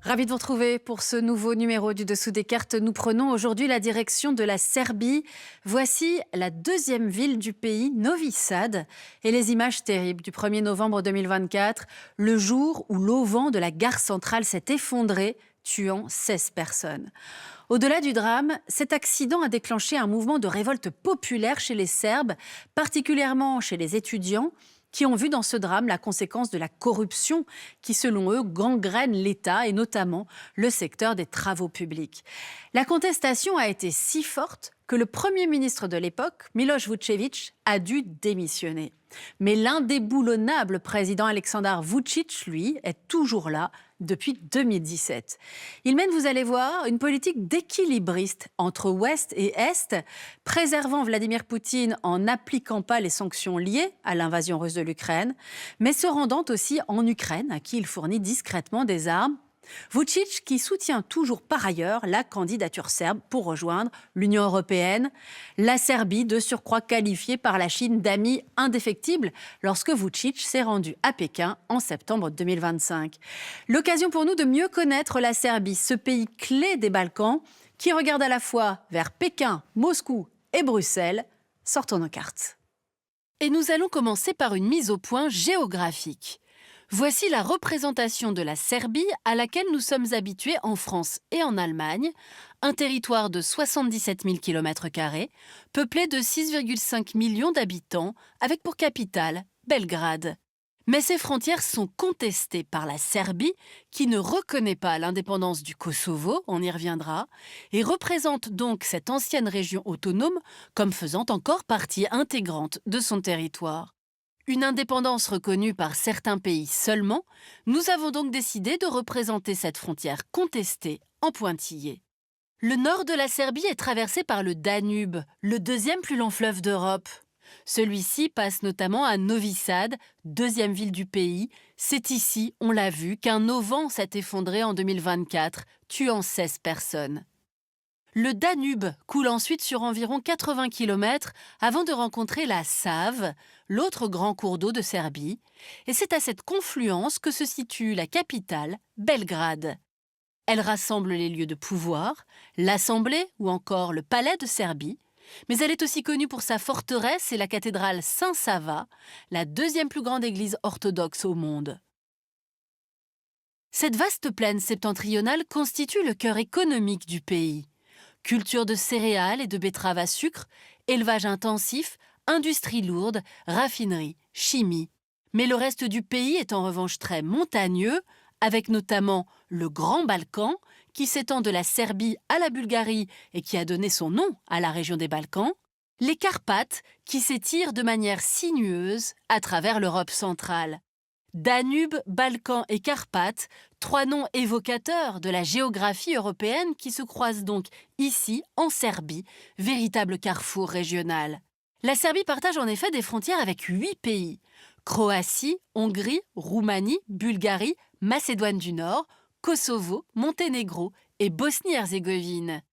Ravi de vous retrouver pour ce nouveau numéro du Dessous des cartes. Nous prenons aujourd'hui la direction de la Serbie. Voici la deuxième ville du pays, Novi Sad, et les images terribles du 1er novembre 2024, le jour où l'auvent de la gare centrale s'est effondré, tuant 16 personnes. Au-delà du drame, cet accident a déclenché un mouvement de révolte populaire chez les Serbes, particulièrement chez les étudiants, qui ont vu dans ce drame la conséquence de la corruption qui, selon eux, gangrène l'État et notamment le secteur des travaux publics. La contestation a été si forte que le Premier ministre de l'époque, Miloš Vučević, a dû démissionner. Mais l'indéboulonnable président Aleksandar Vučić, lui, est toujours là depuis 2017. Il mène, vous allez voir, une politique d'équilibriste entre Ouest et Est, préservant Vladimir Poutine en n'appliquant pas les sanctions liées à l'invasion russe de l'Ukraine, mais se rendant aussi en Ukraine, à qui il fournit discrètement des armes. Vučić qui soutient toujours par ailleurs la candidature serbe pour rejoindre l'Union européenne. La Serbie, de surcroît qualifiée par la Chine d'ami indéfectible lorsque Vučić s'est rendu à Pékin en septembre 2025. L'occasion pour nous de mieux connaître la Serbie, ce pays clé des Balkans qui regarde à la fois vers Pékin, Moscou et Bruxelles. Sortons nos cartes. Et nous allons commencer par une mise au point géographique. Voici la représentation de la Serbie à laquelle nous sommes habitués en France et en Allemagne, un territoire de 77 000 km², peuplé de 6,5 millions d'habitants, avec pour capitale Belgrade. Mais ces frontières sont contestées par la Serbie, qui ne reconnaît pas l'indépendance du Kosovo, on y reviendra, et représente donc cette ancienne région autonome comme faisant encore partie intégrante de son territoire. Une indépendance reconnue par certains pays seulement, nous avons donc décidé de représenter cette frontière contestée en pointillé. Le nord de la Serbie est traversé par le Danube, le deuxième plus long fleuve d'Europe. Celui-ci passe notamment à Novi Sad, deuxième ville du pays. C'est ici, on l'a vu, qu'un auvent s'est effondré en 2024, tuant 16 personnes. Le Danube coule ensuite sur environ 80 km avant de rencontrer la Save, l'autre grand cours d'eau de Serbie, et c'est à cette confluence que se situe la capitale, Belgrade. Elle rassemble les lieux de pouvoir, l'Assemblée ou encore le Palais de Serbie, mais elle est aussi connue pour sa forteresse et la cathédrale Saint-Sava, la deuxième plus grande église orthodoxe au monde. Cette vaste plaine septentrionale constitue le cœur économique du pays. Culture de céréales et de betteraves à sucre, élevage intensif, industrie lourde, raffinerie, chimie. Mais le reste du pays est en revanche très montagneux, avec notamment le Grand Balkan, qui s'étend de la Serbie à la Bulgarie et qui a donné son nom à la région des Balkans, les Carpates, qui s'étirent de manière sinueuse à travers l'Europe centrale. Danube, Balkans et Carpates, trois noms évocateurs de la géographie européenne qui se croisent donc ici, en Serbie, véritable carrefour régional. La Serbie partage en effet des frontières avec 8 pays. Croatie, Hongrie, Roumanie, Bulgarie, Macédoine du Nord, Kosovo, Monténégro et Bosnie-Herzégovine.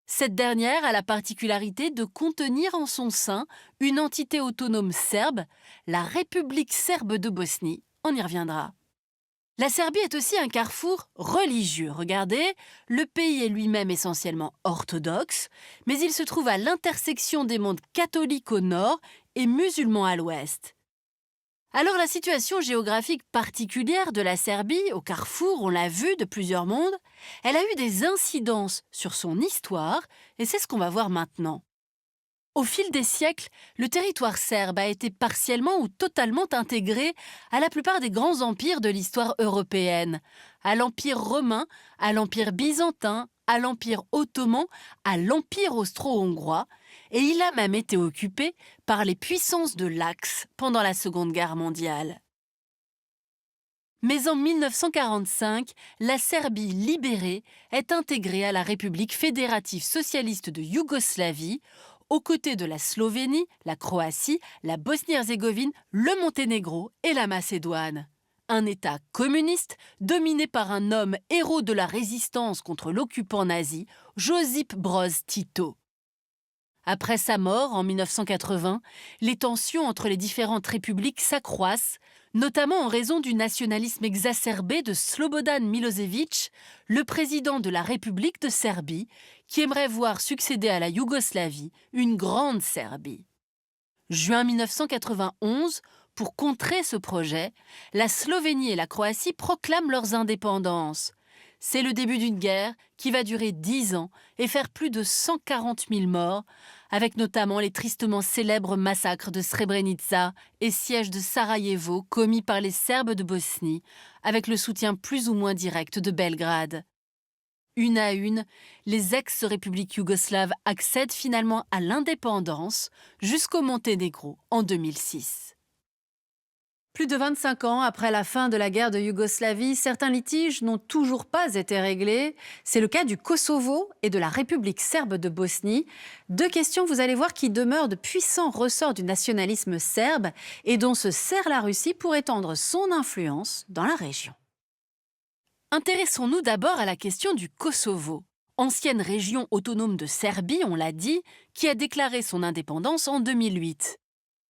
Cette dernière a la particularité de contenir en son sein une entité autonome serbe, la République serbe de Bosnie. On y reviendra. La Serbie est aussi un carrefour religieux. Regardez, le pays est lui-même essentiellement orthodoxe, mais il se trouve à l'intersection des mondes catholiques au nord et musulmans à l'ouest. Alors la situation géographique particulière de la Serbie, au carrefour, on l'a vu, de plusieurs mondes, elle a eu des incidences sur son histoire, et c'est ce qu'on va voir maintenant. Au fil des siècles, le territoire serbe a été partiellement ou totalement intégré à la plupart des grands empires de l'histoire européenne, à l'Empire romain, à l'Empire byzantin, à l'Empire ottoman, à l'Empire austro-hongrois, et il a même été occupé par les puissances de l'Axe pendant la Seconde Guerre mondiale. Mais en 1945, la Serbie libérée est intégrée à la République fédérative socialiste de Yougoslavie, aux côtés de la Slovénie, la Croatie, la Bosnie-Herzégovine, le Monténégro et la Macédoine. Un État communiste dominé par un homme héros de la résistance contre l'occupant nazi, Josip Broz Tito. Après sa mort en 1980, les tensions entre les différentes républiques s'accroissent, notamment en raison du nationalisme exacerbé de Slobodan Milosevic, le président de la République de Serbie, qui aimerait voir succéder à la Yougoslavie une grande Serbie. Juin 1991, pour contrer ce projet, la Slovénie et la Croatie proclament leurs indépendances. C'est le début d'une guerre qui va durer 10 ans et faire plus de 140 000 morts, avec notamment les tristement célèbres massacres de Srebrenica et siège de Sarajevo commis par les Serbes de Bosnie, avec le soutien plus ou moins direct de Belgrade. Une à une, les ex-républiques yougoslaves accèdent finalement à l'indépendance jusqu'au Monténégro en 2006. Plus de 25 ans après la fin de la guerre de Yougoslavie, certains litiges n'ont toujours pas été réglés. C'est le cas du Kosovo et de la République serbe de Bosnie. Deux questions, vous allez voir, qui demeurent de puissants ressorts du nationalisme serbe et dont se sert la Russie pour étendre son influence dans la région. Intéressons-nous d'abord à la question du Kosovo, ancienne région autonome de Serbie, on l'a dit, qui a déclaré son indépendance en 2008.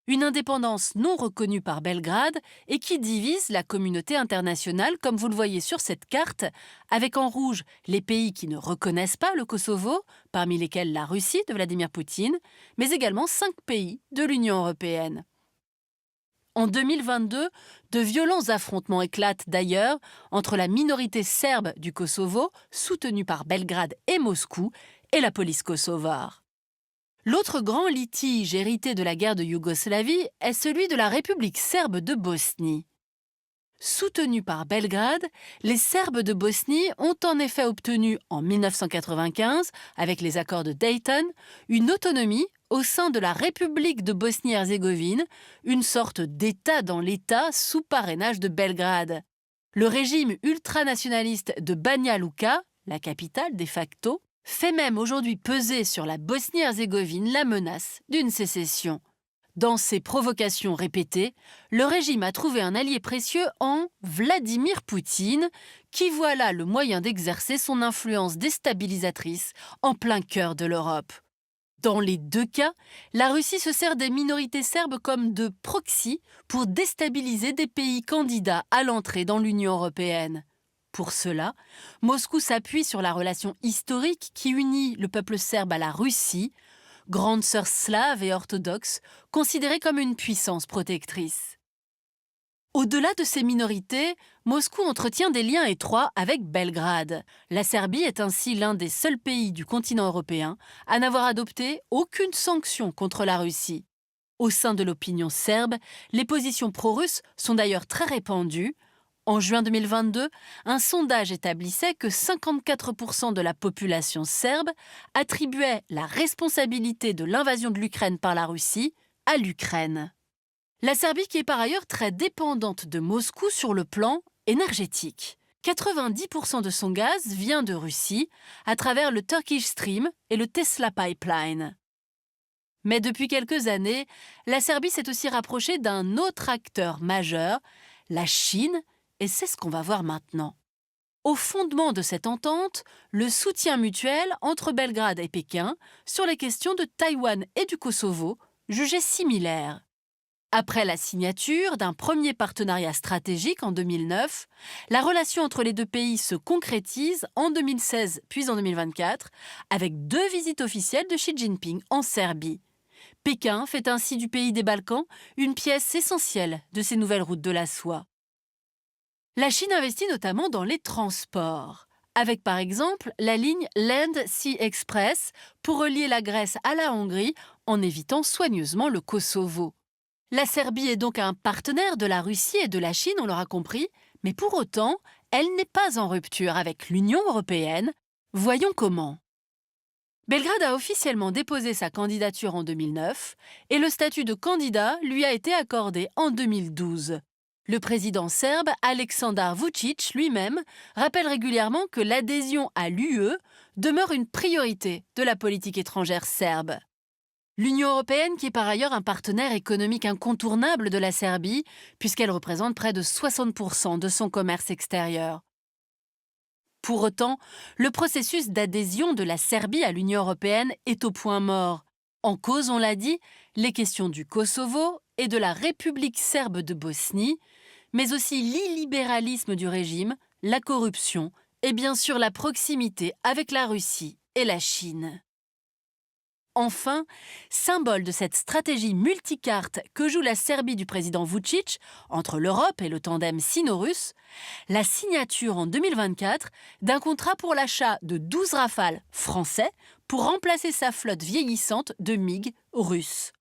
Une indépendance non reconnue par Belgrade et qui divise la communauté internationale, comme vous le voyez sur cette carte, avec en rouge les pays qui ne reconnaissent pas le Kosovo, parmi lesquels la Russie de Vladimir Poutine, mais également 5 pays de l'Union européenne. En 2022, de violents affrontements éclatent d'ailleurs entre la minorité serbe du Kosovo, soutenue par Belgrade et Moscou, et la police kosovare. L'autre grand litige hérité de la guerre de Yougoslavie est celui de la République serbe de Bosnie. Soutenus par Belgrade, les Serbes de Bosnie ont en effet obtenu en 1995, avec les accords de Dayton, une autonomie au sein de la République de Bosnie-Herzégovine, une sorte d'État dans l'État sous parrainage de Belgrade. Le régime ultranationaliste de Banja Luka, la capitale de facto, fait même aujourd'hui peser sur la Bosnie-Herzégovine la menace d'une sécession. Dans ses provocations répétées, le régime a trouvé un allié précieux en Vladimir Poutine, qui voit là le moyen d'exercer son influence déstabilisatrice en plein cœur de l'Europe. Dans les deux cas, la Russie se sert des minorités serbes comme de proxy pour déstabiliser des pays candidats à l'entrée dans l'Union européenne. Pour cela, Moscou s'appuie sur la relation historique qui unit le peuple serbe à la Russie, grande sœur slave et orthodoxe, considérée comme une puissance protectrice. Au-delà de ces minorités, Moscou entretient des liens étroits avec Belgrade. La Serbie est ainsi l'un des seuls pays du continent européen à n'avoir adopté aucune sanction contre la Russie. Au sein de l'opinion serbe, les positions pro-russes sont d'ailleurs très répandues. En juin 2022, un sondage établissait que 54% de la population serbe attribuait la responsabilité de l'invasion de l'Ukraine par la Russie à l'Ukraine. La Serbie qui est par ailleurs très dépendante de Moscou sur le plan énergétique. 90% de son gaz vient de Russie à travers le Turkish Stream et le Tesla Pipeline. Mais depuis quelques années, la Serbie s'est aussi rapprochée d'un autre acteur majeur, la Chine, et c'est ce qu'on va voir maintenant. Au fondement de cette entente, le soutien mutuel entre Belgrade et Pékin sur les questions de Taïwan et du Kosovo, jugées similaires. Après la signature d'un premier partenariat stratégique en 2009, la relation entre les deux pays se concrétise en 2016 puis en 2024 avec 2 visites officielles de Xi Jinping en Serbie. Pékin fait ainsi du pays des Balkans une pièce essentielle de ces nouvelles routes de la soie. La Chine investit notamment dans les transports, avec par exemple la ligne Land Sea Express pour relier la Grèce à la Hongrie en évitant soigneusement le Kosovo. La Serbie est donc un partenaire de la Russie et de la Chine, on l'aura compris, mais pour autant, elle n'est pas en rupture avec l'Union européenne. Voyons comment. Belgrade a officiellement déposé sa candidature en 2009 et le statut de candidat lui a été accordé en 2012. Le président serbe Aleksandar Vučić lui-même rappelle régulièrement que l'adhésion à l'UE demeure une priorité de la politique étrangère serbe. L'Union européenne, qui est par ailleurs un partenaire économique incontournable de la Serbie, puisqu'elle représente près de 60% de son commerce extérieur. Pour autant, le processus d'adhésion de la Serbie à l'Union européenne est au point mort. En cause, on l'a dit, les questions du Kosovo et de la République serbe de Bosnie, mais aussi l'illibéralisme du régime, la corruption et bien sûr la proximité avec la Russie et la Chine. Enfin, symbole de cette stratégie multicarte que joue la Serbie du président Vučić entre l'Europe et le tandem sino-russe, la signature en 2024 d'un contrat pour l'achat de 12 Rafales français pour remplacer sa flotte vieillissante de MiG russes.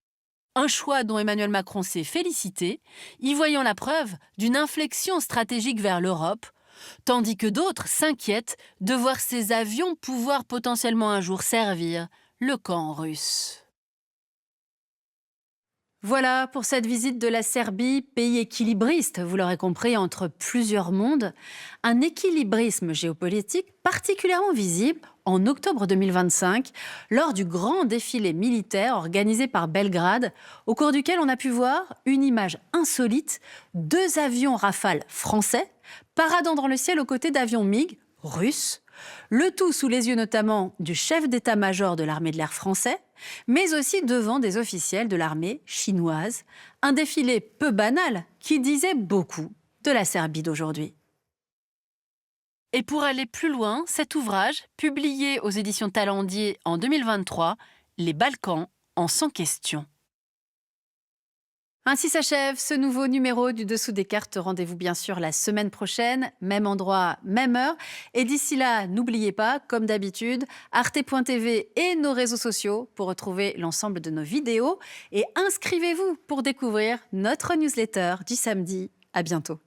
Un choix dont Emmanuel Macron s'est félicité, y voyant la preuve d'une inflexion stratégique vers l'Europe, tandis que d'autres s'inquiètent de voir ces avions pouvoir potentiellement un jour servir le camp russe. Voilà pour cette visite de la Serbie, pays équilibriste, vous l'aurez compris, entre plusieurs mondes. Un équilibrisme géopolitique particulièrement visible en octobre 2025, lors du grand défilé militaire organisé par Belgrade, au cours duquel on a pu voir une image insolite, 2 avions Rafale français paradant dans le ciel aux côtés d'avions MiG russes, le tout sous les yeux notamment du chef d'état-major de l'armée de l'air français, mais aussi devant des officiels de l'armée chinoise. Un défilé peu banal qui disait beaucoup de la Serbie d'aujourd'hui. Et pour aller plus loin, cet ouvrage, publié aux éditions Talendier en 2023, Les Balkans en 100 questions. Ainsi s'achève ce nouveau numéro du Dessous des cartes. Rendez-vous bien sûr la semaine prochaine, même endroit, même heure. Et d'ici là, n'oubliez pas, comme d'habitude, arte.tv et nos réseaux sociaux pour retrouver l'ensemble de nos vidéos. Et inscrivez-vous pour découvrir notre newsletter du samedi. À bientôt.